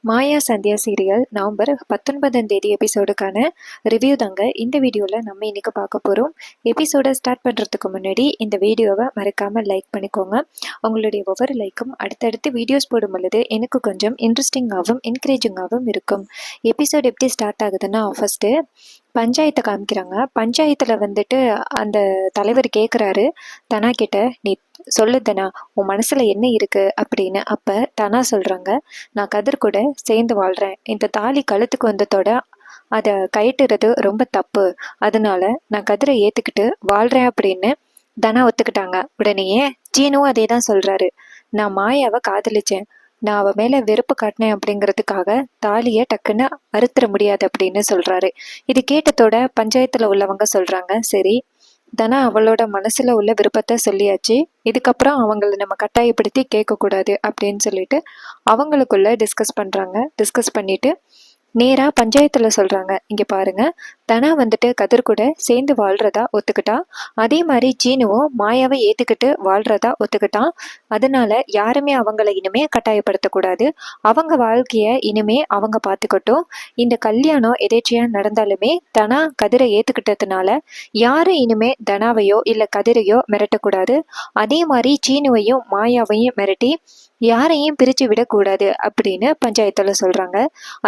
மாயா Sandhya serial November 19ஆம் தேதி எபிசோடுக்கான review தாங்க இந்த வீடியோவில் நம்ம இன்னைக்கு பார்க்க போகிறோம். எபிசோடை ஸ்டார்ட் பண்ணுறதுக்கு முன்னாடி இந்த வீடியோவை மறக்காமல் லைக் பண்ணிக்கோங்க. உங்களுடைய ஒவ்வொரு லைக்கும் அடுத்தடுத்து வீடியோஸ் போடும் பொழுது எனக்கு கொஞ்சம் இன்ட்ரெஸ்டிங்காகவும் என்கரேஜிங்காகவும் இருக்கும். எபிசோட் எப்படி ஸ்டார்ட் ஆகுதுன்னா, ஃபஸ்ட்டு பஞ்சாயத்தை காமிக்கிறாங்க. பஞ்சாயத்தில் வந்துட்டு அந்த தலைவர் கேட்குறாரு தனா கிட்ட, நீ சொல்லு தனா, உன் மனசில் என்ன இருக்குது அப்படின்னு. அப்போ தனா சொல்கிறாங்க, நான் கதிர் கூட சேர்ந்து வாழ்கிறேன். இந்த தாலி கழுத்துக்கு வந்ததோட அதை கயிட்டுறது ரொம்ப தப்பு. அதனால நான் கதிரை ஏற்றுக்கிட்டு வாழ்கிறேன் அப்படின்னு தனா ஒத்துக்கிட்டாங்க. உடனேயே ஜீனுவும் அதே தான் சொல்கிறாரு. நான் மாயாவை காதலிச்சேன். நான் அவ மேலே வெறுப்பு காட்டினேன் அப்படிங்கிறதுக்காக தாலியை டக்குன்னு அறுத்துற முடியாது அப்படின்னு சொல்கிறாரு. இது கேட்டதோட பஞ்சாயத்தில் உள்ளவங்க சொல்கிறாங்க, சரி தனா அவளோட மனசில் உள்ள விருப்பத்தை சொல்லியாச்சு, இதுக்கப்புறம் அவங்கள நம்ம கட்டாயப்படுத்தி கேட்கக்கூடாது அப்படின்னு சொல்லிட்டு அவங்களுக்குள்ள டிஸ்கஸ் பண்ணுறாங்க. டிஸ்கஸ் பண்ணிட்டு நேராக பஞ்சாயத்தில் சொல்கிறாங்க, இங்கே பாருங்க, தனா வந்துட்டு கதிர் கூட சேர்ந்து வாழ்கிறதா ஒத்துக்கிட்டா. அதே மாதிரி சீனுவும் மாயாவை ஏற்றுக்கிட்டு வாழ்கிறதா ஒத்துக்கிட்டான். அதனால யாருமே அவங்கள இனிமே கட்டாயப்படுத்தக்கூடாது. அவங்க வாழ்க்கையை இனிமே அவங்க பார்த்துக்கட்டும். இந்த கல்யாணம் எதேச்சியாக நடந்தாலுமே தனா கதிரை ஏற்றுக்கிட்டதுனால யாரும் இனிமே தனாவையோ இல்லை கதிரையோ மிரட்டக்கூடாது. அதே மாதிரி சீனுவையும் மாயாவையும் மிரட்டி யாரையும் பிரித்து விடக்கூடாது அப்படின்னு பஞ்சாயத்தில் சொல்கிறாங்க.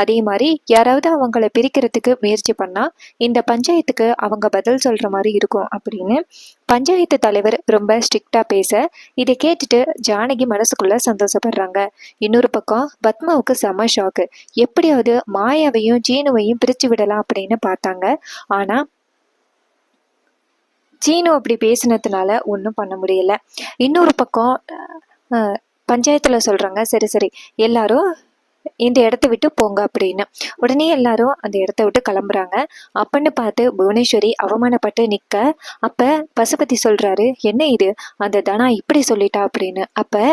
அதே மாதிரி யாராவது அவங்கள பிரிக்கிறதுக்கு முயற்சி பண்ணால் இந்த பஞ்சாயத்துக்கு அவங்க பதில் சொல்கிற மாதிரி இருக்கும் அப்படின்னு பஞ்சாயத்து தலைவர் ரொம்ப ஸ்ட்ரிக்டாக பேச, இதை கேட்டுட்டு ஜானகி மனசுக்குள்ள சந்தோஷப்படுறாங்க. இன்னொரு பக்கம் பத்மாவுக்கு செம ஷாக்கு. எப்படியாவது மாயாவையும் சீனுவையும் பிரித்து விடலாம் அப்படின்னு பார்த்தாங்க. ஆனால் சீனு அப்படி பேசினதுனால ஒன்றும் பண்ண முடியல. இன்னொரு பக்கம் பஞ்சாயத்தில் சொல்கிறாங்க, சரி சரி எல்லாரும் இந்த இடத்த விட்டு போங்க அப்படின்னு. உடனே எல்லாரும் அந்த இடத்த விட்டு கிளம்புறாங்க. அப்பன்னு பார்த்து புவனேஸ்வரி அவமானப்பட்டு நிற்க, அப்போ பசுபதி சொல்கிறாரு, என்ன இது, அந்த தனா இப்படி சொல்லிட்டா அப்படின்னு. அப்போ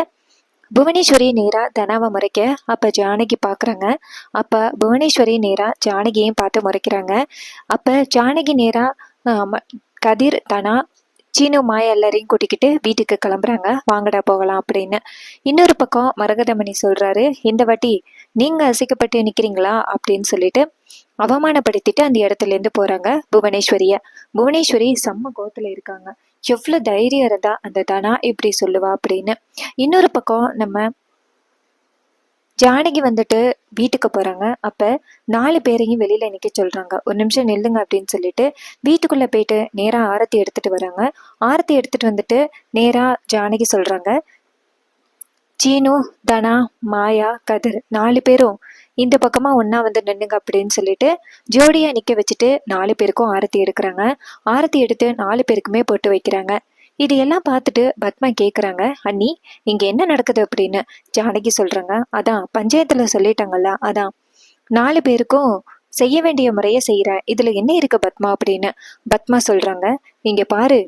புவனேஸ்வரி நேராக தனாவை முறைக்க, அப்போ ஜானகி பார்க்குறாங்க. அப்போ புவனேஸ்வரி நேராக ஜானகியையும் பார்த்து முறைக்கிறாங்க. அப்போ ஜானகி நேராக கதிர் தனா சீனு மாயா எல்லாரையும் கூட்டிக்கிட்டு வீட்டுக்கு கிளம்புறாங்க. வாங்கடா போகலாம் அப்படின்னு. இன்னொரு பக்கம் மரகதமணி சொல்கிறாரு, இந்த வாட்டி நீங்கள் அசைக்கப்பட்டு நிற்கிறீங்களா அப்படின்னு சொல்லிட்டு அவமானப்படுத்திட்டு அந்த இடத்துலேருந்து போகிறாங்க புவனேஸ்வரியை. புவனேஸ்வரி செம்ம கோத்தில் இருக்காங்க. எவ்வளோ தைரியம் இருந்தா அந்த தனா இப்படி சொல்லுவா அப்படின்னு. இன்னொரு பக்கம் நம்ம ஜானகி வந்துட்டு வீட்டுக்கு போகிறாங்க. அப்போ 4 பேரையும் வெளியில் நிற்க சொல்கிறாங்க. ஒரு நிமிஷம் நில்லுங்க அப்படின்னு சொல்லிட்டு வீட்டுக்குள்ளே போயிட்டு நேராக ஆரத்தி எடுத்துகிட்டு வராங்க. ஆரத்தி எடுத்துகிட்டு வந்துட்டு நேராக ஜானகி சொல்கிறாங்க, சீனு, தனா, மாயா, கதிர் 4 பேரும் இந்த பக்கமாக ஒன்றா வந்து நின்னுங்க அப்படின்னு சொல்லிட்டு ஜோடியாக நிற்க வச்சுட்டு 4 பேருக்கும் ஆரத்தி எடுக்கிறாங்க. ஆரத்தி எடுத்து 4 பேருக்குமே போட்டு வைக்கிறாங்க. இது எல்லாம் பார்த்துட்டு பத்மா கேட்குறாங்க, அண்ணி இங்கே என்ன நடக்குது அப்படின்னு. ஜானகி சொல்கிறாங்க, அதான் பஞ்சாயத்தில் சொல்லிட்டாங்கல்ல, அதான் 4 பேருக்கும் செய்ய வேண்டிய முறையை செய்கிறேன், இதில் என்ன இருக்கு பத்மா அப்படின்னு. பத்மா சொல்கிறாங்க, இங்கே பாரு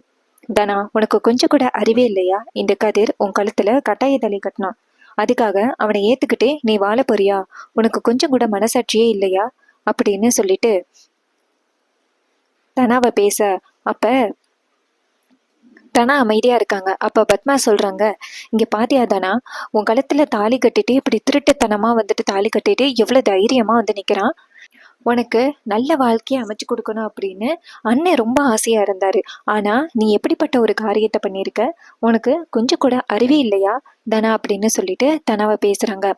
தனா, உனக்கு கொஞ்சம் கூட அறிவே இல்லையா? இந்த கதிர் உன் கழுத்தில் கட்டாய தலை கட்டினான். அதுக்காக அவனை ஏற்றுக்கிட்டே நீ வாழ போறியா? உனக்கு கொஞ்சம் கூட மனசாட்சியே இல்லையா அப்படின்னு சொல்லிட்டு தனாவை பேச, அப்போ தனா அமைதியாக இருக்காங்க. அப்போ பத்மா சொல்கிறாங்க, இங்கே பாத்தியா தனா, உன் கழுத்தில் தாலி கட்டிட்டு இப்படி திருட்டுத்தனமாக வந்துட்டு தாலி கட்டிட்டு எவ்வளோ தைரியமாக வந்து நிற்கிறான். உனக்கு நல்ல வாழ்க்கையை அமைச்சு கொடுக்கணும் அப்படின்னு அண்ணன் ரொம்ப ஆசையாக இருந்தார். ஆனால் நீ எப்படிப்பட்ட ஒரு காரியத்தை பண்ணியிருக்க? உனக்கு கொஞ்சம் கூட அறிவே இல்லையா தனா அப்படின்னு சொல்லிட்டு தனாவை பேசுகிறாங்க.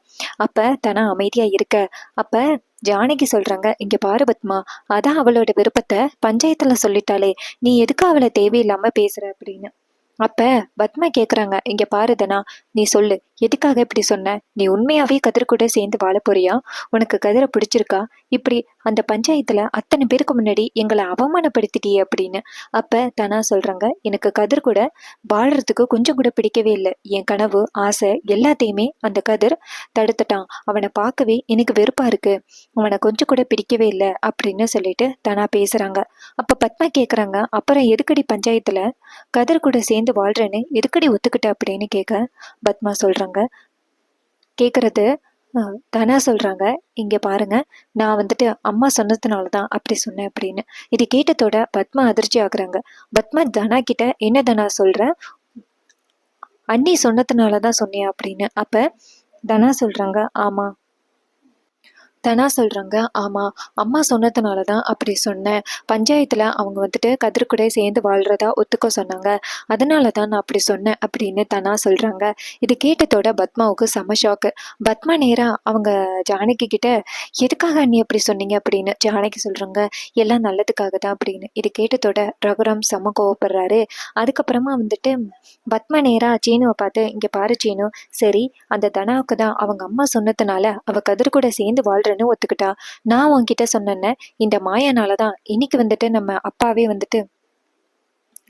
அப்போ தனா அமைதியாக இருக்க, அப்போ ஜானகி சொல்கிறாங்க, இங்கே பாரு பத்மா, அதான் அவளோட விருப்பத்தை பஞ்சாயத்தில் சொல்லிட்டாலே, நீ எதுக்கு அவளை தேவையில்லாமல் பேசுகிற அப்படின்னு. அப்போ பத்மா கேட்குறாங்க, இங்கே பாருதனா, நீ சொல்லு, எதுக்காக இப்படி சொன்ன? நீ உண்மையாகவே கதிர் கூட சேர்ந்து வாழ போறியா? உனக்கு கதிரை பிடிச்சிருக்கா? இப்படி அந்த பஞ்சாயத்தில் அத்தனை பேருக்கு முன்னாடி எங்களை அவமானப்படுத்திட்டியே அப்படின்னு. அப்போ தனா சொல்கிறாங்க, எனக்கு கதிர் கூட வாழறதுக்கு கொஞ்சம் கூட பிடிக்கவே இல்லை. என் கனவு ஆசை எல்லாத்தையுமே அந்த கதிர் தடுத்துட்டான். அவனை பார்க்கவே எனக்கு வெறுப்பாக இருக்குது. அவனை கொஞ்சம் கூட பிடிக்கவே இல்லை அப்படின்னு சொல்லிட்டு தனா பேசுகிறாங்க. அப்போ பத்மா கேட்குறாங்க, அப்புறம் எதுக்கடி பஞ்சாயத்தில் கதிர் கூட சேர்ந்து வாழ்றேன்னு எதுக்கடி ஒத்துக்கிட்ட அப்படின்னு கேட்க, பத்மா சொல்றாங்க, கேட்கறது தனா சொல்றாங்க, இங்க பாருங்க, நான் வந்துட்டு அம்மா சொன்னதுனாலதான் அப்படி சொன்னேன் அப்படின்னு. இது கேட்டதோட பத்மா அதிர்ச்சி ஆகுறாங்க. பத்மா தனா கிட்ட, என்ன தனா சொல்ற, அண்ணி சொன்னதுனாலதான் சொன்னியா அப்படின்னு. அப்ப தனா சொல்றாங்க, ஆமா, தனா சொல்றாங்க, ஆமா, அம்மா சொன்னதுனால தான் அப்படி சொன்னேன். பஞ்சாயத்துல அவங்க வந்துட்டு கதிர் கூட சேர்ந்து வாழ்றதா ஒத்துக்க சொன்னாங்க. அதனால தான் நான் அப்படி சொன்னேன் அப்படின்னு தனா சொல்றாங்க. இது கேட்டதோட பத்மாவுக்கு செம ஷாக்கு. பத்மா நேரா அவங்க ஜானகி கிட்ட, எதுக்காக அண்ணி அப்படி சொன்னீங்க அப்படின்னு. ஜானகி சொல்றாங்க, எல்லாம் நல்லதுக்காக தான் அப்படின்னு. இது கேட்டதோட ரகுராம் செம கோவப்படுறாரு. அதுக்கப்புறமா வந்துட்டு பத்மா நேரா சீனுவை பார்த்து, இங்க பாரு சீனு, சரி அந்த தனாவுக்கு தான் அவங்க அம்மா சொன்னதுனால அவ கதிர் கூட சேர்ந்து வாழ்றேன்னு ஒத்துக்கிட்டா. நான் உன்கிட்ட சொன்னேன்ன, இந்த மாயானால தான் இன்னைக்கு வந்துட்டு நம்ம அப்பாவே வந்துட்டு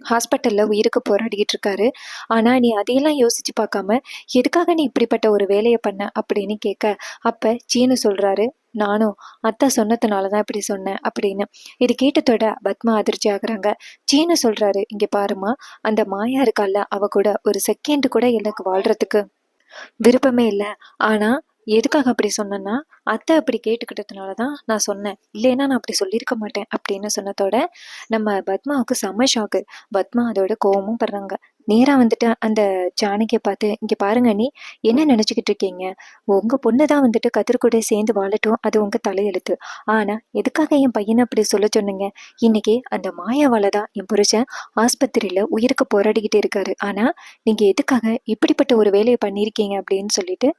ஹாஸ்பிட்டல்ல உயிருக்கு போராடிக்கிட்டு இருக்காரு. ஆனா நீ அதையெல்லாம் யோசிச்சு பார்க்காம எதுக்காக நீ இப்படிப்பட்ட ஒரு வேலையை பண்ண அப்படின்னு கேட்க, அப்ப சீனு சொல்றாரு, நானும் அத்தா சொன்னதுனால தான் இப்படி சொன்னேன் அப்படின்னு. இது கேட்டதோட பத்மா அதிர்ச்சி ஆகுறாங்க. சீனு சொல்றாரு, இங்க பாருமா, அந்த மாயா இருக்கால, அவ கூட ஒரு செகண்ட் கூட எனக்கு வாழ்றதுக்கு விருப்பமே இல்லை. ஆனா எதுக்காக அப்படி சொன்னேன்னா, அத்தை அப்படி கேட்டுக்கிட்டதுனால தான் நான் சொன்னேன். இல்லைன்னா நான் அப்படி சொல்லியிருக்க மாட்டேன் அப்படின்னு சொன்னதோட நம்ம பத்மாவுக்கு செம்ம ஷாக்கு. பத்மா அதோட கோவமும் படுறாங்க. நேரா வந்துட்டு அந்த ஜானகியை பார்த்து, இங்க பாருங்க நீ என்ன நினைச்சுக்கிட்டு இருக்கீங்க, உங்க பொண்ணு தான் வந்துட்டு கதிர் கூட சேர்ந்து வாழட்டும், அது உங்க தலையெழுத்து. ஆனா எதுக்காக என் பையனை அப்படி சொல்ல சொன்னீங்க. இன்னைக்கு அந்த மாயாவால தான் என் புருஷன் ஆஸ்பத்திரியில உயிருக்கு போராடிக்கிட்டே இருக்காரு. ஆனா நீங்க எதுக்காக இப்படிப்பட்ட ஒரு வேலையை பண்ணியிருக்கீங்க அப்படின்னு சொல்லிட்டு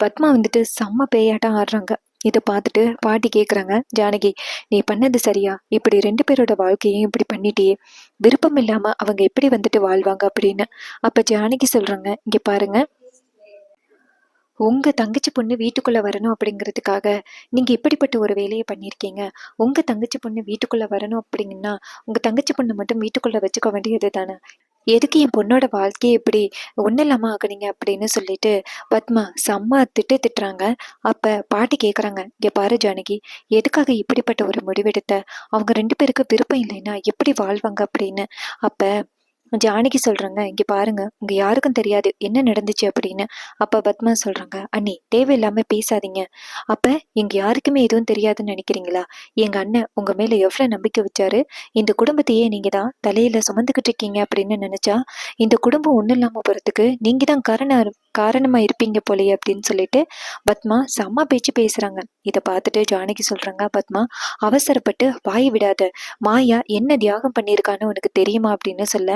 பத்மா வந்துட்டு செம்ம பேயாட்டம் ஆடுறாங்க. இதை பார்த்துட்டு பாட்டி கேட்குறாங்க, ஜானகி நீ பண்ணது சரியா, இப்படி 2 பேரோட வாழ்க்கையும் இப்படி பண்ணிட்டியே, விருப்பம் இல்லாம அவங்க எப்படி வந்துட்டு வாழ்வாங்க அப்படின்னு. அப்ப ஜானகி சொல்றாங்க, இங்க பாருங்க, உங்க தங்கச்சி பொண்ணு வீட்டுக்குள்ள வரணும் அப்படிங்கிறதுக்காக நீங்க இப்படிப்பட்ட ஒரு வேலையை பண்ணியிருக்கீங்க. உங்க தங்கச்சி பொண்ணு வீட்டுக்குள்ள வரணும் அப்படிங்கன்னா உங்க தங்கச்சி பொண்ணு மட்டும் வீட்டுக்குள்ள வச்சுக்க வேண்டியது தானே. எதுக்கு என் பொண்ணோட வாழ்க்கையை இப்படி ஒன்றும் இல்லாமல் ஆக்குனீங்க அப்படின்னு சொல்லிட்டு பத்மா செம்ம திட்டுறாங்க. அப்போ பாட்டி கேட்குறாங்க, இங்கே பாரு ஜானகி, எதுக்காக இப்படிப்பட்ட ஒரு முடிவெடுத்த, அவங்க 2 பேருக்கு விருப்பம் இல்லைன்னா எப்படி வாழ்வாங்க அப்படின்னு. அப்போ ஜானகி சொல்றாங்க, இங்க பாருங்க, உங்க யாருக்கும் தெரியாது என்ன நடந்துச்சு அப்படின்னு. அப்ப பத்மா சொல்றாங்க, அண்ணி தேவையில்லாம பேசாதீங்க. அப்ப எங்க யாருக்குமே எதுவும் தெரியாதுன்னு நினைக்கிறீங்களா. எங்க அண்ணன் உங்க மேல எவ்வளவு நம்பிக்கை வச்சாரு. இந்த குடும்பத்தையே நீங்க தான் தலையில சுமந்துக்கிட்டு இருக்கீங்க அப்படின்னு நினைச்சா இந்த குடும்பம் ஒண்ணும் இல்லாம போறதுக்கு நீங்க தான் காரணமா இருப்பீங்க போலயே அப்படின்னு சொல்லிட்டு பத்மா செம்ம பேச்சு பேசுறாங்க. இதை பார்த்துட்டு ஜானகி சொல்றாங்க, பத்மா அவசரப்பட்டு வாய் விடாத, மாயா என்ன தியாகம் பண்ணியிருக்கான்னு உனக்கு தெரியுமா அப்படின்னு சொல்ல,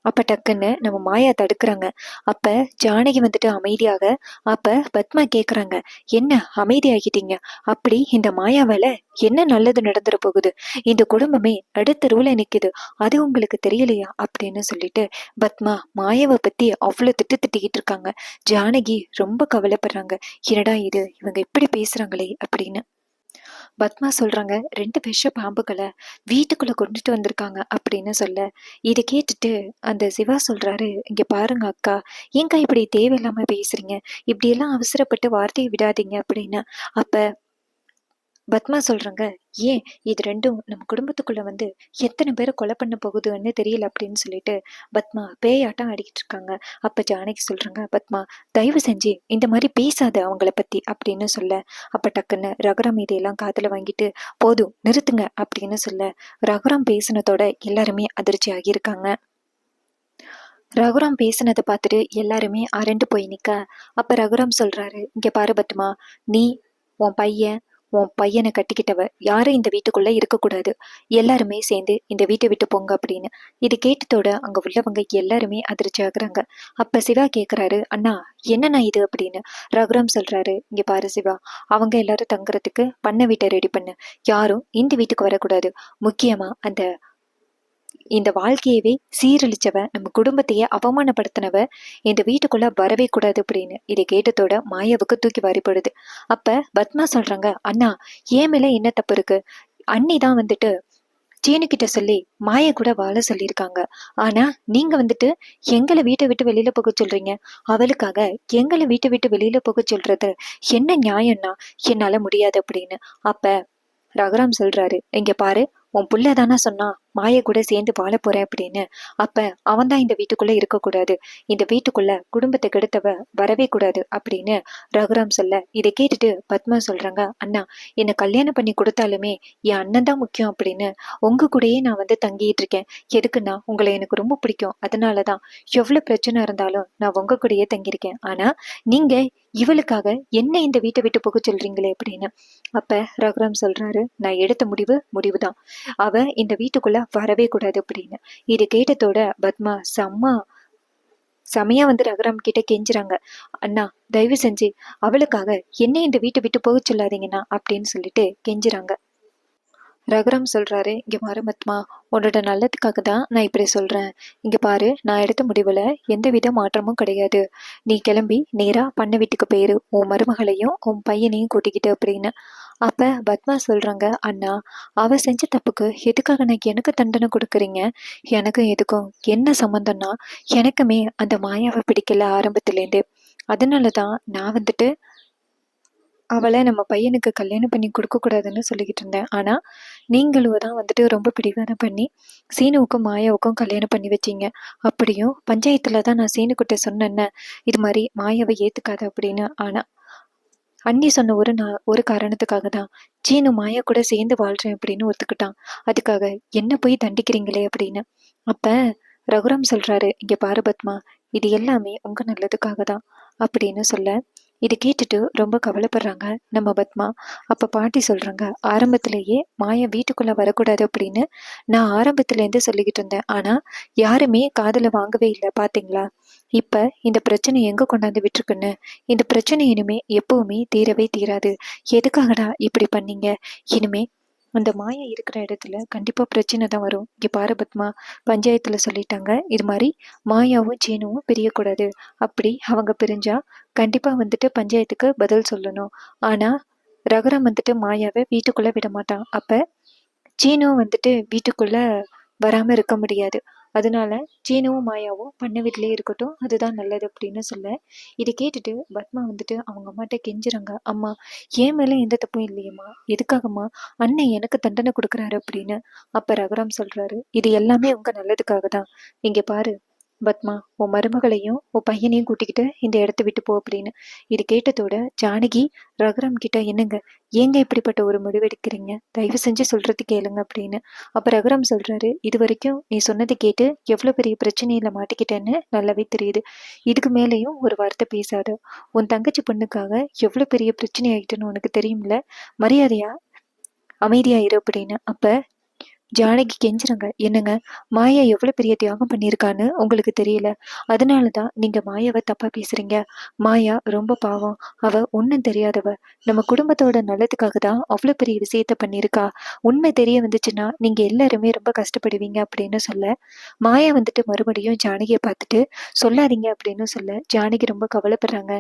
அப்ப டக்குன்னு நம்ம மாயா தடுக்கிறாங்க. அப்ப ஜானகி வந்துட்டு அமைதியாக, அப்ப பத்மா கேக்குறாங்க, என்ன அமைதியாகிட்டீங்க, அப்படி இந்த மாயாவால என்ன நல்லது நடந்துட போகுது, இந்த குடும்பமே நடுத்தெருவுல நிக்குது, அது உங்களுக்கு தெரியலையா அப்படின்னு சொல்லிட்டு பத்மா மாயாவை பத்தி அவ்வளவு திட்டிக்கிட்டு இருக்காங்க. ஜானகி ரொம்ப கவலைப்படுறாங்க, என்னடா இது இவங்க இப்படி பேசுறாங்களே அப்படின்னு. பத்மா சொல்றாங்க, 2 விஷ பாம்புகளை வீட்டுக்குள்ள கொண்டுட்டு வந்திருக்காங்க அப்படின்னு சொல்ல, இதை கேட்டுட்டு அந்த சிவா சொல்றாரு, இங்க பாருங்க அக்கா, ஏங்கா இப்படி தேவையில்லாம பேசுறீங்க, இப்படியெல்லாம் அவசரப்பட்டு வார்த்தையை விடாதீங்க அப்படின்னு. அப்ப பத்மா சொல்றாங்க, ஏன் இது 2ம் நம்ம குடும்பத்துக்குள்ள வந்து எத்தனை பேரை கொலை பண்ண போகுதுன்னு தெரியல அப்படின்னு சொல்லிட்டு பத்மா பேயாட்டம் ஆடிக்கிட்டு இருக்காங்க. அப்ப ஜானகி சொல்றாங்க, பத்மா தயவு செஞ்சு இந்த மாதிரி பேசாத அவங்கள பத்தி அப்படின்னு சொல்ல, அப்ப டக்குன்னு ரகுராம் இதையெல்லாம் காதுல வாங்கிட்டு, போதும் நிறுத்துங்க அப்படின்னு சொல்ல, ரகுராம் பேசினதோட எல்லாருமே அதிர்ச்சி ஆகியிருக்காங்க. ரகுராம் பேசினதை பார்த்துட்டு எல்லாருமே அரண்டு போய் நிக்க, அப்ப ரகுராம் சொல்றாரு, இங்க பாரு பத்மா, நீ உன் பையன் உன் பையனை கட்டிக்கிட்டவ யாரும் இந்த வீட்டுக்குள்ள இருக்கக்கூடாது, எல்லாருமே சேர்ந்து இந்த வீட்டை விட்டு போங்க அப்படின்னு. இது கேட்டதோட அங்க உள்ளவங்க எல்லாருமே அதிர்ச்சி ஆகுறாங்க. அப்ப சிவா கேக்குறாரு, அண்ணா என்னண்ணா இது அப்படின்னு. ரகுராம் சொல்றாரு, இங்க பாரு சிவா, அவங்க எல்லாரும் தங்குறதுக்கு பண்ண வீட்டை ரெடி பண்ணு, யாரும் இந்த வீட்டுக்கு வரக்கூடாது, முக்கியமா இந்த வாழ்க்கையவே சீரழிச்சவ, நம்ம குடும்பத்தையே அவமானப்படுத்தினவ இந்த வீட்டுக்குள்ள வரவே கூடாது அப்படின்னு. இதை கேட்டதோட மாயாவுக்கு தூக்கி வாரிப்படுது. அப்ப பத்மா சொல்றாங்க, அண்ணா ஏன் மேல என்ன தப்பு இருக்கு, அண்ணி தான் வந்துட்டு சீனு கிட்ட சொல்லி மாய கூட வாழ சொல்லியிருக்காங்க, ஆனா நீங்க வந்துட்டு எங்களை வீட்டை விட்டு வெளியில போக சொல்றீங்க, அவளுக்காக எங்களை வீட்டை விட்டு வெளியில போக சொல்றது என்ன நியாயம்னா என்னால முடியாது அப்படின்னு. அப்ப ரகுராம் சொல்றாரு, இங்க பாரு, உன் புள்ளதானா சொன்னா, மாயா கூட சேர்ந்து வாழ போறேன் அப்படின்னு. அப்ப அவன் தான் இந்த வீட்டுக்குள்ள இருக்கக்கூடாது, இந்த வீட்டுக்குள்ள குடும்பத்தை கெடுத்தவ வரவே கூடாது அப்படின்னு ரகுராம் சொல்ல, இதை கேட்டுட்டு பத்மா சொல்றாங்க, அண்ணா என்னை கல்யாணம் பண்ணி கொடுத்தாலுமே என் அண்ணன் தான் முக்கியம் அப்படின்னு உங்க கூடயே நான் வந்து தங்கிட்டு இருக்கேன். எதுக்குன்னா உங்களை எனக்கு ரொம்ப பிடிக்கும், அதனாலதான் எவ்வளவு பிரச்சனை இருந்தாலும் நான் உங்க கூடயே தங்கியிருக்கேன். ஆனா நீங்க இவளுக்காக என்ன இந்த வீட்டை விட்டு போக சொல்றீங்களே அப்படின்னு. அப்ப ரகுராம் சொல்றாரு, நான் எடுத்த முடிவுதான், அவ இந்த வீட்டுக்குள்ள வரவே கூடாது அப்படின்னு. இது கேட்டதோட பத்மா செமையா வந்து ரகுராம் கிட்ட கெஞ்சுறாங்க, அண்ணா தயவு செஞ்சு அவளுக்காக என்ன இந்த வீட்டை விட்டு போக சொல்லாதீங்கண்ணா அப்படின்னு சொல்லிட்டு கெஞ்சுறாங்க. ரகுராம் சொல்றாரு, இங்க பாரு பத்மா, உன்னோட நல்லதுக்காக தான் நான் இப்படி சொல்றேன். இங்க பாரு, நான் எடுத்த முடிவுல எந்தவித மாற்றமும் கிடையாது. நீ கிளம்பி நேரா பண்ண வீட்டுக்கு போயிரு, உன் மருமகளையும் உன் பையனையும் கூட்டிக்கிட்டு அப்படின்னு. அப்ப பத்மா சொல்றாங்க, அண்ணா அவ செஞ்ச தப்புக்கு எதுக்காக நான் எனக்கு தண்டனை கொடுக்குறீங்க? எனக்கும் எதுக்கும் என்ன சம்மந்தம்னா, எனக்குமே அந்த மாயாவை பிடிக்கல ஆரம்பத்துலேருந்து. அதனாலதான் நான் வந்துட்டு அவளை நம்ம பையனுக்கு கல்யாணம் பண்ணி கொடுக்க கூடாதுன்னு சொல்லிக்கிட்டு இருந்தேன். ஆனா நீங்களும் தான் வந்துட்டு ரொம்ப பிடிவாதம் பண்ணி சீனுவுக்கும் மாயாவுக்கும் கல்யாணம் பண்ணி வச்சீங்க. அப்படியும் பஞ்சாயத்துல தான் நான் சீனுக்கிட்ட சொன்னேன்ன, இது மாதிரி மாயாவை ஏத்துக்காத அப்படின்னு. ஆனா அண்ணி சொன்ன ஒரு காரணத்துக்காக தான் சீனு மாயா கூட சேர்ந்து வாழ்றேன் அப்படின்னு ஒத்துக்கிட்டான். அதுக்காக என்ன போய் தண்டிக்கிறீங்களே அப்படின்னு. அப்ப ரகுராம் சொல்றாரு, இங்க பாரு பத்மா, இது எல்லாமே உங்க நல்லதுக்காக தான் அப்படின்னு சொல்ல, இது கேட்டுட்டு ரொம்ப கவலைப்படுறாங்க நம்ம பத்மா. அப்ப பாட்டி சொல்றாங்க, ஆரம்பத்திலேயே மாயா வீட்டுக்குள்ள வரக்கூடாது அப்படின்னு நான் ஆரம்பத்துல இருந்து சொல்லிக்கிட்டு இருந்தேன். ஆனா யாருமே காதுல வாங்கவே இல்லை பாத்தீங்களா? இப்ப இந்த பிரச்சனை எங்க கொண்டாந்து விட்டுருக்குன்னு. இந்த பிரச்சனை இனிமே எப்பவுமே தீரவே தீராது. எதுக்காகடா இப்படி பண்ணீங்க? இனிமே அந்த மாயா இருக்கிற இடத்துல கண்டிப்பா பிரச்சனை தான் வரும். இங்க பாரு பத்மா, பஞ்சாயத்துல சொல்லிட்டாங்க, இது மாதிரி மாயாவும் சீனுவும் பிரியக்கூடாது. அப்படி அவங்க பிரிஞ்சா கண்டிப்பா வந்துட்டு பஞ்சாயத்துக்கு பதில் சொல்லணும். ஆனா ரகுராம் வந்துட்டு மாயாவை வீட்டுக்குள்ள விட மாட்டான். அப்ப சீனுவும் வந்துட்டு வீட்டுக்குள்ள வராம இருக்க முடியாது. அதனால சீனுவும் மாயாவும் பண்ண வீட்டிலேயே இருக்கட்டும், அதுதான் நல்லது அப்படின்னு சொல்ல, இதை கேட்டுட்டு பத்மா வந்துட்டு அவங்க அம்மாட்ட கெஞ்சுறாங்க, அம்மா என் மேல எந்த தப்பும் இல்லையம்மா, எதுக்காகம்மா அண்ணன் எனக்கு தண்டனை கொடுக்குறாரு அப்படின்னு. அப்ப ரகுராம் சொல்றாரு, இது எல்லாமே உங்க நல்லதுக்காக தான். இங்க பாரு பத்மா, உன் மருமகளையும் உன் பையனையும் கூட்டிக்கிட்டு இந்த இடத்த விட்டு போ அப்படின்னு. இது கேட்டதோட ஜானகி ரகுராம் கிட்ட, என்னங்க ஏங்க இப்படிப்பட்ட ஒரு முடிவெடுக்கிறீங்க, தயவு செஞ்சு சொல்றது கேளுங்க அப்படின்னு. அப்ப ரகுராம் சொல்றாரு, இது வரைக்கும் நீ சொன்னதை கேட்டு எவ்வளவு பெரிய பிரச்சனையில மாட்டிக்கிட்டேன்னு நல்லாவே தெரியுது. இதுக்கு மேலேயும் ஒரு வார்த்தை பேசாத. உன் தங்கச்சி பொண்ணுக்காக எவ்வளவு பெரிய பிரச்சனை ஆயிட்டுன்னு உனக்கு தெரியும்ல, மரியாதையா அமைதியா இரு அப்படின்னு. அப்ப ஜானகி கெஞ்சுறாங்க, என்னங்க மாயா எவ்வளவு பெரிய தியாகம் பண்ணியிருக்கான்னு உங்களுக்கு தெரியல, அதனாலதான் நீங்க மாயாவை தப்பா பேசுறீங்க. மாயா ரொம்ப பாவம், அவ ஒன்னும் தெரியாதவ, நம்ம குடும்பத்தோட நல்லதுக்காக தான் அவ்வளவு பெரிய விஷயத்த பண்ணியிருக்கா. உண்மை தெரிய வந்துச்சுன்னா நீங்க எல்லாருமே ரொம்ப கஷ்டப்படுவீங்க அப்படின்னு சொல்ல, மாயா வந்துட்டு மறுபடியும் ஜானகியை பார்த்துட்டு சொல்லாதீங்க அப்படின்னு சொல்ல, ஜானகி ரொம்ப கவலைப்படுறாங்க.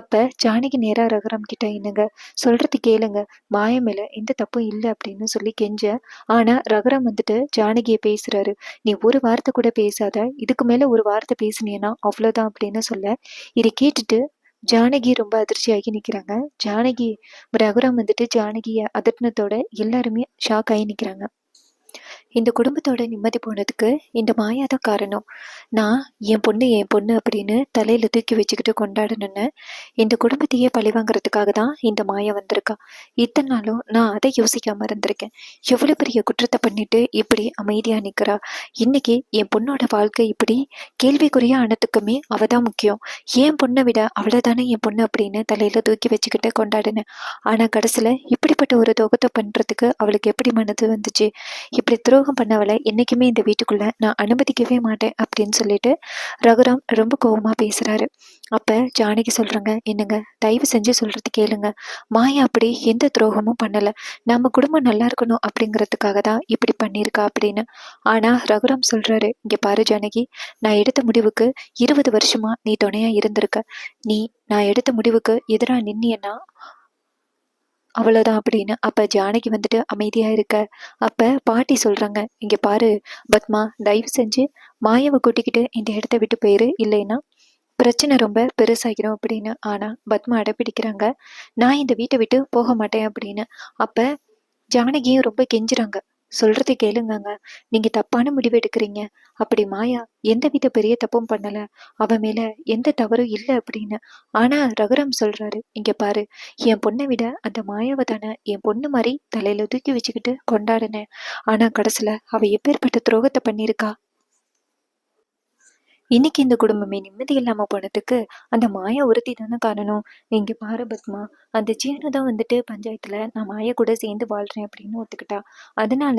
அப்ப ஜானகி நேரா ரகுராம் கிட்ட, என்னங்க சொல்றது கேளுங்க, மாயா மேல எந்த தப்பும் இல்லை அப்படின்னு சொல்லி கெஞ்ச. ஆனா ரகுராம் வந்துட்டு ஜானகியை பேசுறாரு, நீ ஒரு வார்த்தை கூட பேசாத, இதுக்கு மேல ஒரு வார்த்தை பேசுனீன்னா அவ்வளவுதான் அப்படின்னு சொல்ல, இதை கேட்டுட்டு ஜானகி ரொம்ப அதிர்ச்சியாகி நிக்கிறாங்க. ஜானகி ரகுராம் வந்துட்டு ஜானகிய அதட்டினத்தோட எல்லாருமே ஷாக் ஆகி நிக்கிறாங்க. இந்த குடும்பத்தோட நிம்மதி போனதுக்கு இந்த மாயா தான் காரணம். நான் என் பொண்ணு அப்படின்னு தலையில தூக்கி வச்சுக்கிட்டு கொண்டாடணுன்னு இந்த குடும்பத்தையே பழிவாங்கிறதுக்காக தான் இந்த மாயா வந்திருக்கா. இத்தனை நாளும் நான் அதை யோசிக்காம இருந்திருக்கேன். எவ்வளவு பெரிய குற்றத்தை பண்ணிட்டு இப்படி அமைதியா நிக்கிறா. இன்னைக்கு என் பொண்ணோட வாழ்க்கை இப்படி கேள்விக்குறியா ஆனதுக்குமே அவ தான் முக்கியம். என் பொண்ணை விட அவளைதானே என் பொண்ணு அப்படின்னு தலையில தூக்கி வச்சுக்கிட்டு கொண்டாடினேன். ஆனா கடைசியில இப்படிப்பட்ட ஒரு துரோகத்தை பண்றதுக்கு அவளுக்கு எப்படி மனது வந்துச்சு? இப்படி துரோகம் பண்ணவளை என்னைக்குமே இந்த வீட்டுக்குள்ள நான் அனுமதிக்கவே மாட்டேன் அப்படின்னு சொல்லிட்டு ரகுராம் ரொம்ப கோபமா பேசுறாரு. அப்ப ஜானகி சொல்றாங்க, என்னங்க தயவு செஞ்சு சொல்றது கேளுங்க, மாயா அப்படி எந்த துரோகமும் பண்ணல, நம்ம குடும்பம் நல்லா இருக்கணும் அப்படிங்கிறதுக்காக தான் இப்படி பண்ணியிருக்கா அப்படின்னு. ஆனா ரகுராம் சொல்றாரு, இங்க பாரு ஜானகி, நான் எடுத்த முடிவுக்கு 20 வருஷமா நீ துணையா இருந்திருக்க. நீ நான் எடுத்த முடிவுக்கு எதிரா நின்னியன்னா அவ்வளவுதான் அப்படின்னு. அப்ப ஜானகி வந்துட்டு அமைதியா இருக்க. அப்ப பாட்டி சொல்றாங்க, இங்க பாரு பத்மா, தயவு செஞ்சு மாயாவை கூட்டிக்கிட்டு இந்த இடத்த விட்டு போயிரு, இல்லைன்னா பிரச்சனை ரொம்ப பெருசாகிடும் அப்படின்னு. ஆனா பத்மா அடப்பிடிக்கிறாங்க, நான் இந்த வீட்டை விட்டு போக மாட்டேன் அப்படின்னு. அப்ப ஜானகியும் ரொம்ப கெஞ்சுறாங்க, சொல்றதை கேளுங்கங்க. நீங்க தப்பான முடிவு எடுக்கிறீங்க. அப்படி மாயா எந்தவித பெரிய தப்பும் பண்ணல. அவ மேல எந்த தவறும் இல்ல அப்படின்னு. ஆனா ரகுராம் சொல்றாரு, இங்க பாரு, என் பொண்ணை விட அந்த மாயாவை தானே என் பொண்ணு மாதிரி தலையில தூக்கி வச்சுக்கிட்டு கொண்டாடினேன். ஆனா கடைசியில அவ எப்பேற்பட்ட துரோகத்தை பண்ணியிருக்கா. இன்னைக்கு இந்த குடும்பமே நிம்மதி இல்லாம போனதுக்கு அந்த மாயா ஒருத்தி தானே காரணம். இங்க பாரு பத்மா, அந்த சீனு தான் வந்துட்டு பஞ்சாயத்துல நான் மாயா கூட சேர்ந்து வாழ்றேன் அப்படின்னு ஒத்துக்கிட்டா. அதனால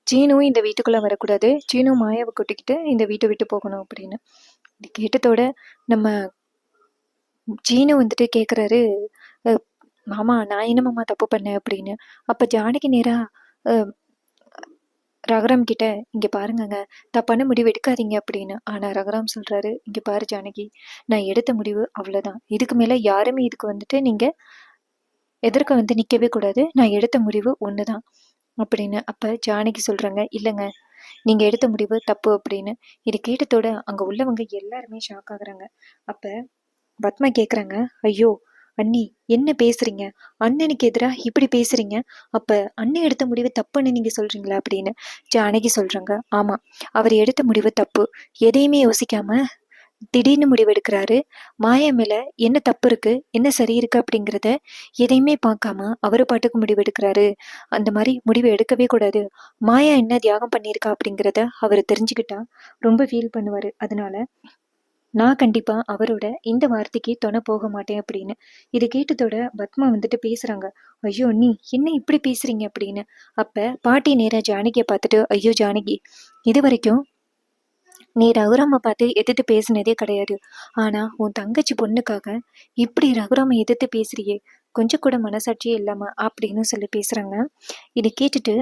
சீனும் இந்த வீட்டுக்குள்ள வரக்கூடாது, சீனு மாயாவை கூட்டிக்கிட்டு இந்த வீட்டை விட்டு போகணும் அப்படின்னு. இது கேட்டதோட நம்ம சீனு வந்துட்டு கேக்குறாரு, "அஹ், மாமா நான் என்ன மாமா தப்பு பண்ணேன் அப்படின்னு." அப்ப ஜானகி நேரா அஹ், ரகுராம் கிட்ட, இங்க பாருங்கங்க, தப்பான முடிவு எடுக்காதீங்க அப்படின்னு. ஆனா ரகுராம் சொல்றாரு, இங்க பாரு ஜானகி, நான் எடுத்த முடிவு அவ்வளவுதான். இதுக்கு மேல யாருமே இதுக்கு வந்துட்டு நீங்க எதிர்க்க வந்து நிக்கவே கூடாது. நான் எடுத்த முடிவு ஒண்ணுதான் அப்படின்னு. அப்ப ஜானகி சொல்றாங்க, இல்லைங்க, நீங்க எடுத்த முடிவு தப்பு அப்படின்னு. இது கேட்டதோட அங்க உள்ளவங்க எல்லாருமே ஷாக் ஆகுறாங்க. அப்ப பத்மா கேக்குறாங்க, ஐயோ அண்ணி, என்ன பேசுறீங்க? அண்ணனுக்கு எதிரா இப்படி பேசுறீங்க? அப்ப அண்ணன் எடுத்த முடிவு தப்புன்னு நீங்க சொல்றீங்களா அப்படின்னு. ஜானகி சொல்றாங்க, ஆமா, அவர் எடுத்த முடிவு தப்பு. எதையுமே யோசிக்காம திடீர்னு முடிவெடுக்கிறாரு. மாயா மேல என்ன தப்பு இருக்கு, என்ன சரி இருக்கு அப்படிங்கிறத எதையுமே பார்க்காம அவரு பாட்டுக்கு முடிவெடுக்கிறாரு. அந்த மாதிரி முடிவு எடுக்கவே கூடாது. மாயா என்ன தியாகம் பண்ணியிருக்கா அப்படிங்கிறத அவர் தெரிஞ்சுக்கிட்டா ரொம்ப ஃபீல் பண்ணுவாரு. அதனால நான் கண்டிப்பா அவரோட இந்த வார்த்தைக்கு துணை போக மாட்டேன் அப்படின்னு. இது கேட்டதோட பத்மா வந்துட்டு பேசுறாங்க, ஐயோ நீ என்ன இப்படி பேசுறீங்க அப்படின்னு. அப்ப பாட்டி நேரா ஜானகியை பார்த்துட்டு, ஐயோ ஜானகி, இது வரைக்கும் நீ ரகுராம பார்த்து எதிர்த்து பேசினதே கிடையாது. ஆனா உன் தங்கச்சி பொண்ணுக்காக இப்படி ரகுராம எதிர்த்து பேசுறியே, கொஞ்சம் கூட மனசாட்சியே இல்லாம அப்படின்னு சொல்லி பேசுறாங்க. இதை கேட்டுட்டு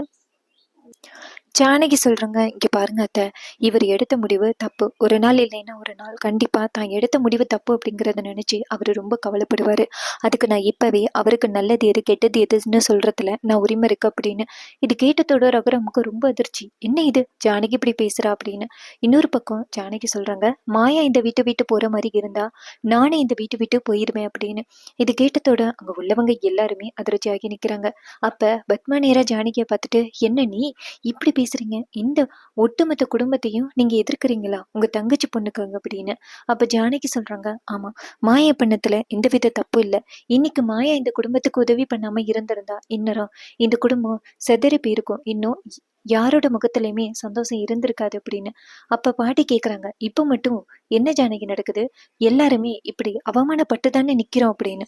ஜானகி சொல்றாங்க, இங்க பாருங்க அத்தை, இவர் எடுத்த முடிவு தப்பு. ஒரு நாள் இல்லைன்னா ஒரு நாள் கண்டிப்பா தான் எடுத்த முடிவு தப்பு அப்படிங்கிறத நினைச்சு அவரு ரொம்ப கவலைப்படுவாரு. அதுக்கு நான் இப்பவே அவருக்கு நல்லது எது கெட்டது எதுன்னு சொல்றதுல நான் உரிமை இருக்கு அப்படின்னு. இது கேட்டதோட ரகுராமுக்கு ரொம்ப அதிர்ச்சி. என்ன இது ஜானகி இப்படி பேசுறா அப்படின்னு. இன்னொரு பக்கம் ஜானகி சொல்றாங்க, மாயா இந்த வீட்டை விட்டு போற மாதிரி இருந்தா நானே இந்த வீட்டை விட்டு போயிருவேன் அப்படின்னு. இது கேட்டதோட அங்க உள்ளவங்க எல்லாருமே அதிர்ச்சியாகி நிக்கிறாங்க. அப்ப பத்மா நேரா ஜானகியை பார்த்துட்டு, என்ன நீ இப்படி பேசுறீங்க? இந்த ஒட்டுமொத்த குடும்பத்தையும் நீங்க எதிர்க்கிறீங்களா உங்க தங்கச்சி பொண்ணுக்காக அப்படின்னு. அப்ப ஜானகி சொல்றாங்க, ஆமா, மாயா பண்ணத்துல எந்தவித தப்பு இல்ல. இன்னைக்கு மாயா இந்த குடும்பத்துக்கு உதவி பண்ணாம இருந்திருந்தா இந்நேரம் இந்த குடும்பம் செதறி போயிருக்கும். இன்னும் யாரோட முகத்திலயுமே சந்தோஷம் இருந்திருக்காது அப்படின்னு. அப்ப பாட்டி கேக்குறாங்க, இப்ப மட்டும் என்ன ஜானகி நடக்குது? எல்லாருமே இப்படி அவமானப்பட்டு தானே நிக்கிறோம் அப்படின்னு.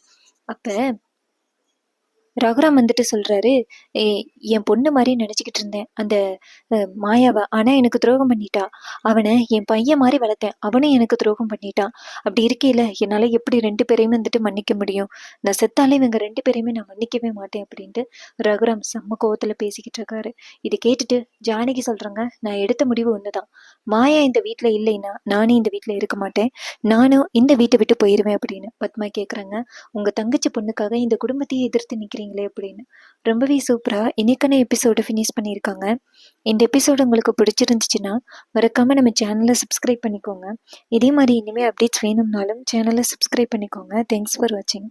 அப்ப ரகுராம் வந்துட்டு சொல்றாரு, "ஏ, என் பொண்ணு மாதிரி நினைச்சுக்கிட்டு இருந்தேன் அந்த மாயாவை. ஆனா எனக்கு துரோகம் பண்ணிட்டா. அவனை என் பையன் மாதிரி வளர்த்தேன், அவனும் எனக்கு துரோகம் பண்ணிட்டான். அப்படி இருக்கையில என்னால எப்படி ரெண்டு பேரையுமே வந்துட்டு மன்னிக்க முடியும்? நான் செத்தாலே இவங்க ரெண்டு பேரையுமே நான் மன்னிக்கவே மாட்டேன் அப்படின்ட்டு ரகுராம் செம்ம கோவத்துல பேசிக்கிட்டு இருக்காரு. இதை கேட்டுட்டு ஜானகி சொல்றாங்க, நான் எடுத்த முடிவு ஒண்ணுதான். மாயா இந்த வீட்டுல இல்லைன்னா நானே இந்த வீட்டுல இருக்க மாட்டேன். நானும் இந்த வீட்டை விட்டு போயிருவேன் அப்படின்னு. பத்மா கேக்குறாங்க, உங்க தங்கச்சி பொண்ணுக்காக இந்த குடும்பத்தையே எதிர்த்து நிக்கிறீங்களே அப்படின்னு. ரொம்பவே சூப்பரா இன்னைக்கான எபிசோட ஃபினிஷ் பண்ணியிருக்காங்க. இந்த எபிசோடு உங்களுக்கு பிடிச்சிருந்துச்சுன்னா மறக்காம நம்ம சேனலை சப்ஸ்கிரைப் பண்ணிக்கோங்க. இதே மாதிரி இனிமேல் அப்டேட்ஸ் வேணும்னாலும் சேனலை சப்ஸ்கிரைப் பண்ணிக்கோங்க. தேங்க்ஸ் ஃபார் வாட்சிங்.